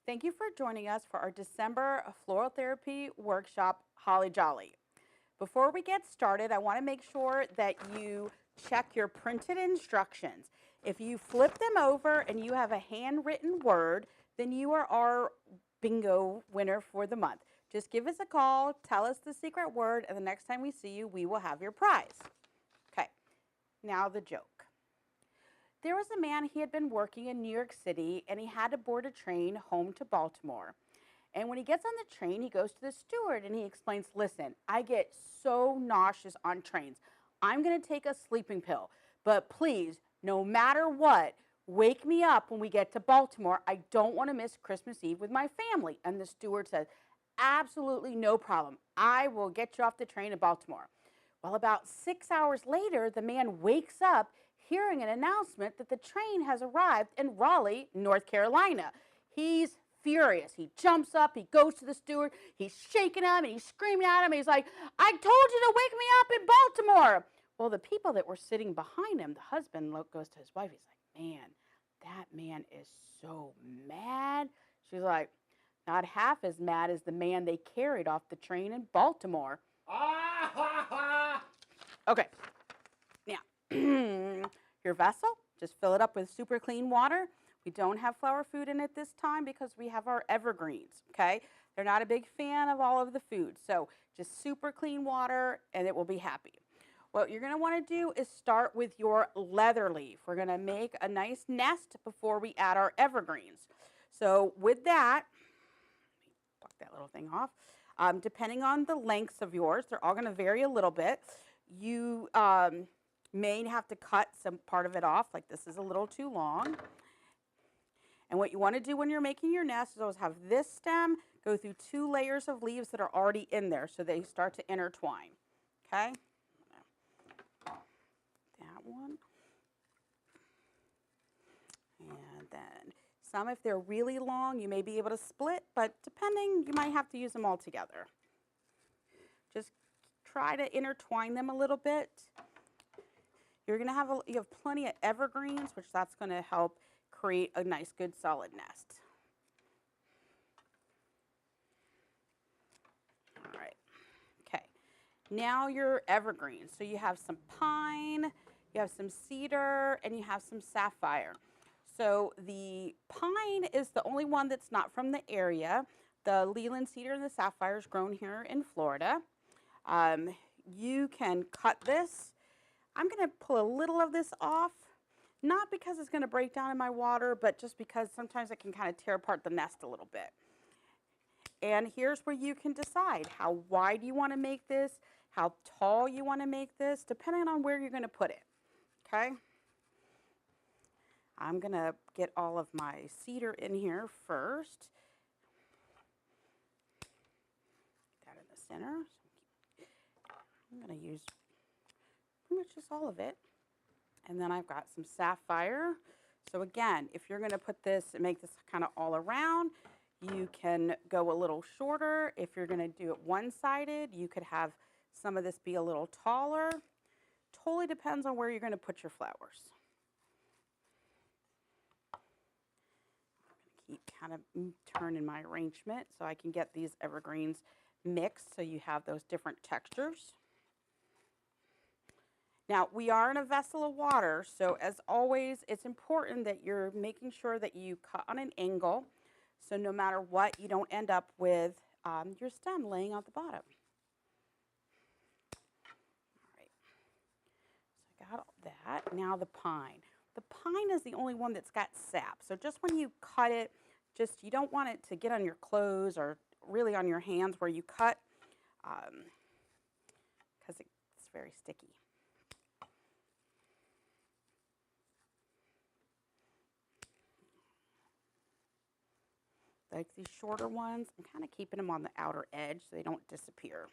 Thank you for joining us for our December floral therapy workshop, Holly Jolly. Before we get started, I want to make sure that you check your printed instructions. If you flip them over and you have a handwritten word, then you are our bingo winner for the month. Just give us a call, tell us the secret word, and the next time we see you, we will have your prize. Okay, now the joke. There was a man, he had been working in New York City, and he had to board a train home to Baltimore. And when he gets on the train, he goes to the steward and he explains, listen, I get so nauseous on trains. I'm going to take a sleeping pill. But please, no matter what, wake me up when we get to Baltimore. I don't want to miss Christmas Eve with my family. And the steward says, absolutely no problem. I will get you off the train in Baltimore. Well, about 6 hours later, the man wakes up hearing an announcement that the train has arrived in Raleigh, North Carolina. He's furious. He jumps up, he goes to the steward, he's shaking him, and he's screaming at him. He's like, I told you to wake me up in Baltimore. Well, the people that were sitting behind him, the husband goes to his wife, he's like, man, that man is so mad. She's like, not half as mad as the man they carried off the train in Baltimore. Okay, now, your vessel, just fill it up with super clean water. We don't have flower food in it this time because we have our evergreens, okay? They're not a big fan of all of the food, so just super clean water and it will be happy. What you're going to want to do is start with your leather leaf. We're going to make a nice nest before we add our evergreens. So with that, let me pluck that little thing off. Depending on the lengths of yours, they're all going to vary a little bit. You may have to cut some part of it off, like this is a little too long. And what you want to do when you're making your nest is always have this stem go through 2 layers of leaves that are already in there so they start to intertwine. Okay? That one. And then some, if they're really long, you may be able to split, but depending, you might have to use them all together. Just try to intertwine them a little bit. You're going to you have plenty of evergreens, which that's going to help create a nice, good, solid nest. All right. Okay. Now your evergreens. So you have some pine, you have some cedar, and you have some sapphire. So the pine is the only one that's not from the area. The Leland cedar and the sapphire is grown here in Florida. You can cut this. I'm going to pull a little of this off, not because it's going to break down in my water, but just because sometimes it can kind of tear apart the nest a little bit. And here's where you can decide how wide you want to make this, how tall you want to make this, depending on where you're going to put it. Okay? I'm going to get all of my cedar in here first. Get that in the center. I'm going to use pretty much just all of it. And then I've got some sapphire. So again, if you're going to put this and make this kind of all around, you can go a little shorter. If you're going to do it one-sided, you could have some of this be a little taller. Totally depends on where you're going to put your flowers. I'm going to keep kind of turning my arrangement so I can get these evergreens mixed so you have those different textures. Now, we are in a vessel of water, so as always, it's important that you're making sure that you cut on an angle, so no matter what, you don't end up with your stem laying on the bottom. All right, so I got all that. Now the pine. The pine is the only one that's got sap, so just when you cut it, you don't want it to get on your clothes or really on your hands where you cut, because it's very sticky. Like these shorter ones, I'm kind of keeping them on the outer edge so they don't disappear.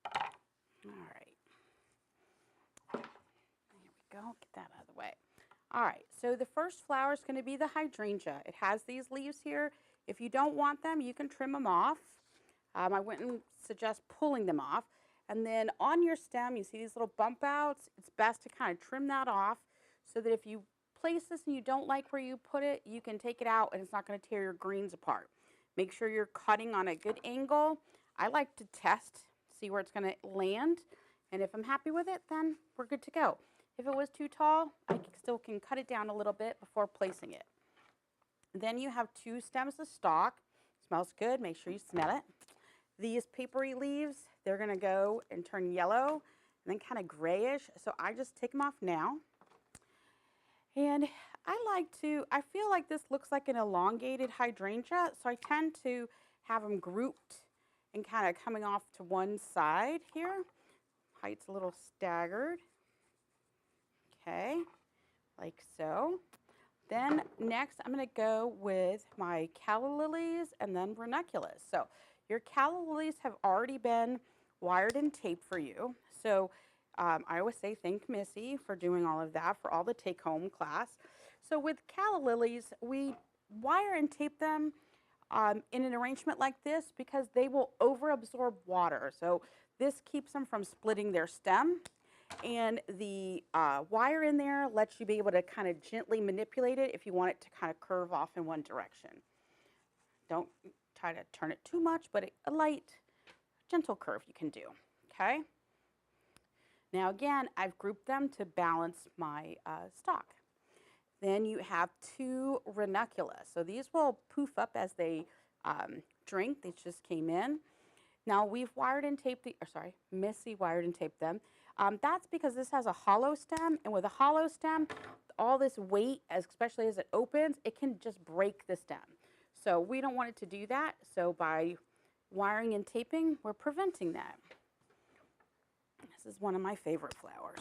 All right. There we go. Get that out of the way. All right. So the first flower is going to be the hydrangea. It has these leaves here. If you don't want them, you can trim them off. I wouldn't suggest pulling them off. And then on your stem, you see these little bump outs. It's best to kind of trim that off so that if you place this and you don't like where you put it, you can take it out and it's not going to tear your greens apart. Make sure you're cutting on a good angle. I like to test, see where it's going to land, and if I'm happy with it, then we're good to go. If it was too tall, I still can cut it down a little bit before placing it. Then you have 2 stems of stalk. Smells good, make sure you smell it. These papery leaves, they're going to go and turn yellow and then kind of grayish, so I just take them off now. And I feel like this looks like an elongated hydrangea, so I tend to have them grouped and kind of coming off to one side here. Height's a little staggered. Okay, like so. Then next I'm going to go with my calla lilies and then ranunculus. So your calla lilies have already been wired and taped for you. So I always say thank Missy for doing all of that for all the take-home class. So with calla lilies, we wire and tape them in an arrangement like this because they will overabsorb water. So this keeps them from splitting their stem. And the wire in there lets you be able to kind of gently manipulate it if you want it to kind of curve off in one direction. Don't try to turn it too much, but a light, gentle curve you can do, okay? Now again, I've grouped them to balance my stalk. Then you have 2 ranunculus. So these will poof up as they drink. These just came in. Now we've wired and taped Missy wired and taped them. That's because this has a hollow stem, and with a hollow stem, all this weight, especially as it opens, it can just break the stem. So we don't want it to do that. So by wiring and taping, we're preventing that. This is one of my favorite flowers.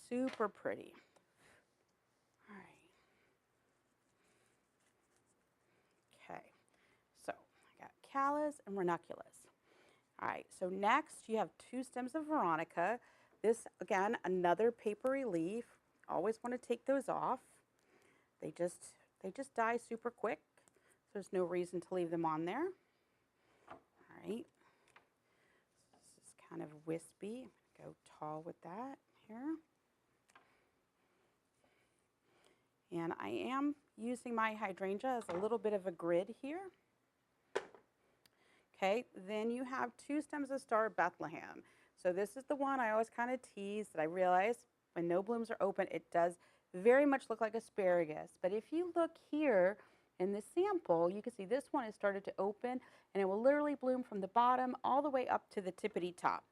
Super pretty. All right. Okay. So I got callas and ranunculus. All right, so next you have 2 stems of veronica. This, again, another papery leaf. Always want to take those off. They just die super quick, so there's no reason to leave them on there. All right, this is kind of wispy. I'm going to go tall with that here. And I am using my hydrangea as a little bit of a grid here. Okay, then you have 2 stems of Star of Bethlehem. So this is the one I always kind of tease that I realize when no blooms are open, it does very much look like asparagus. But if you look here in the sample, you can see this one has started to open, and it will literally bloom from the bottom all the way up to the tippity top.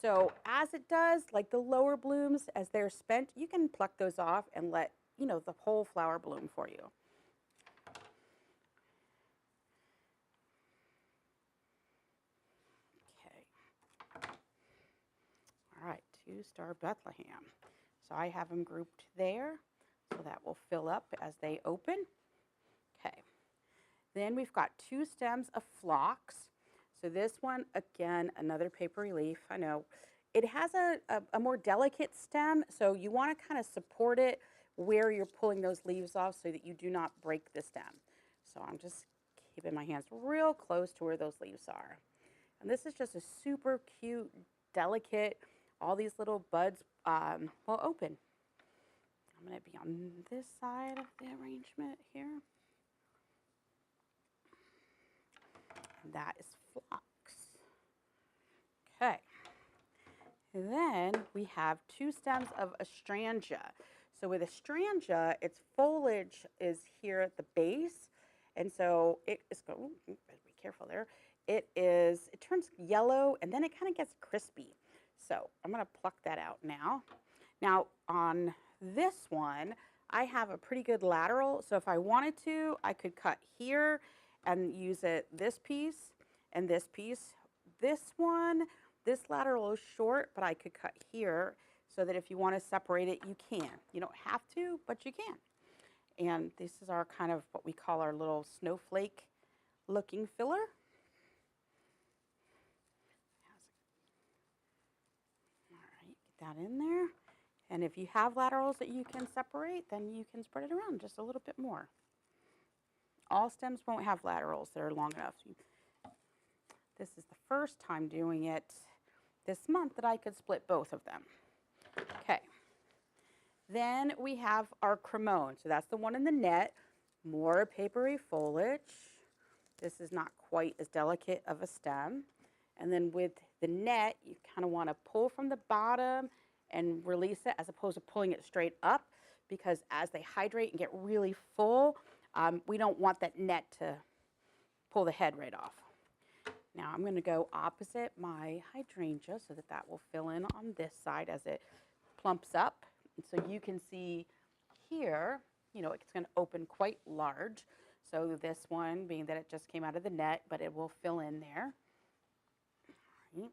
So as it does, like the lower blooms, as they're spent, you can pluck those off and let, the whole flower bloom for you. All right, 2 Star Bethlehem. So I have them grouped there, so that will fill up as they open. Okay, then we've got 2 stems of phlox. So this one, again, another papery leaf. I know it has a more delicate stem, so you want to kind of support it where you're pulling those leaves off so that you do not break the stem. So I'm just keeping my hands real close to where those leaves are. And this is just a super cute, delicate, all these little buds will open. I'm going to be on this side of the arrangement here. And that is phlox. Okay. And then we have 2 stems of astrangia. So with astrangia, its foliage is here at the base. And so it is going, be careful there. It turns yellow and then it kind of gets crispy. So I'm going to pluck that out now. Now on this one, I have a pretty good lateral. So if I wanted to, I could cut here and use this piece and this piece. This one, this lateral is short, but I could cut here so that if you want to separate it, you can. You don't have to, but you can. And this is our kind of what we call our little snowflake looking filler. That in there, and if you have laterals that you can separate, then you can spread it around just a little bit more. All stems won't have laterals that are long enough. This is the first time doing it this month that I could split both of them. Okay, Then we have our cremone. So that's the one in the net. More papery foliage. This is not quite as delicate of a stem. And then with the net, you kind of want to pull from the bottom and release it as opposed to pulling it straight up, because as they hydrate and get really full, we don't want that net to pull the head right off. Now I'm going to go opposite my hydrangea so that that will fill in on this side as it plumps up. And so you can see here, you know, it's going to open quite large. So this one being that it just came out of the net, but it will fill in there. Right.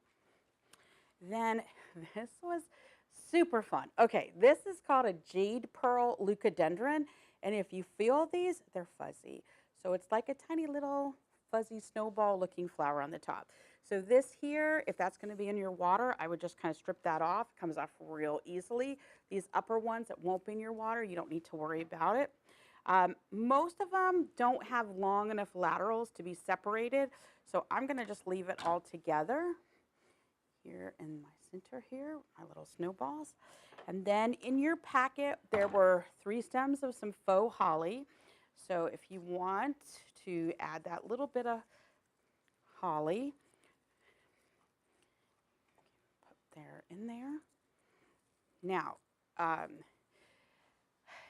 Then this was super fun. Okay, this is called a jade pearl leucodendron, and if you feel these, they're fuzzy. So it's like a tiny little fuzzy snowball looking flower on the top. So this here, if that's going to be in your water, I would just kind of strip that off. It comes off real easily. These upper ones that won't be in your water, you don't need to worry about it. Most of them don't have long enough laterals to be separated, so I'm going to just leave it all together here in my center here, my little snowballs. And then in your packet, there were 3 stems of some faux holly. So if you want to add that little bit of holly, put there in there. Now,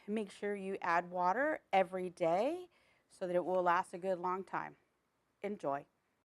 make sure you add water every day so that it will last a good long time. Enjoy.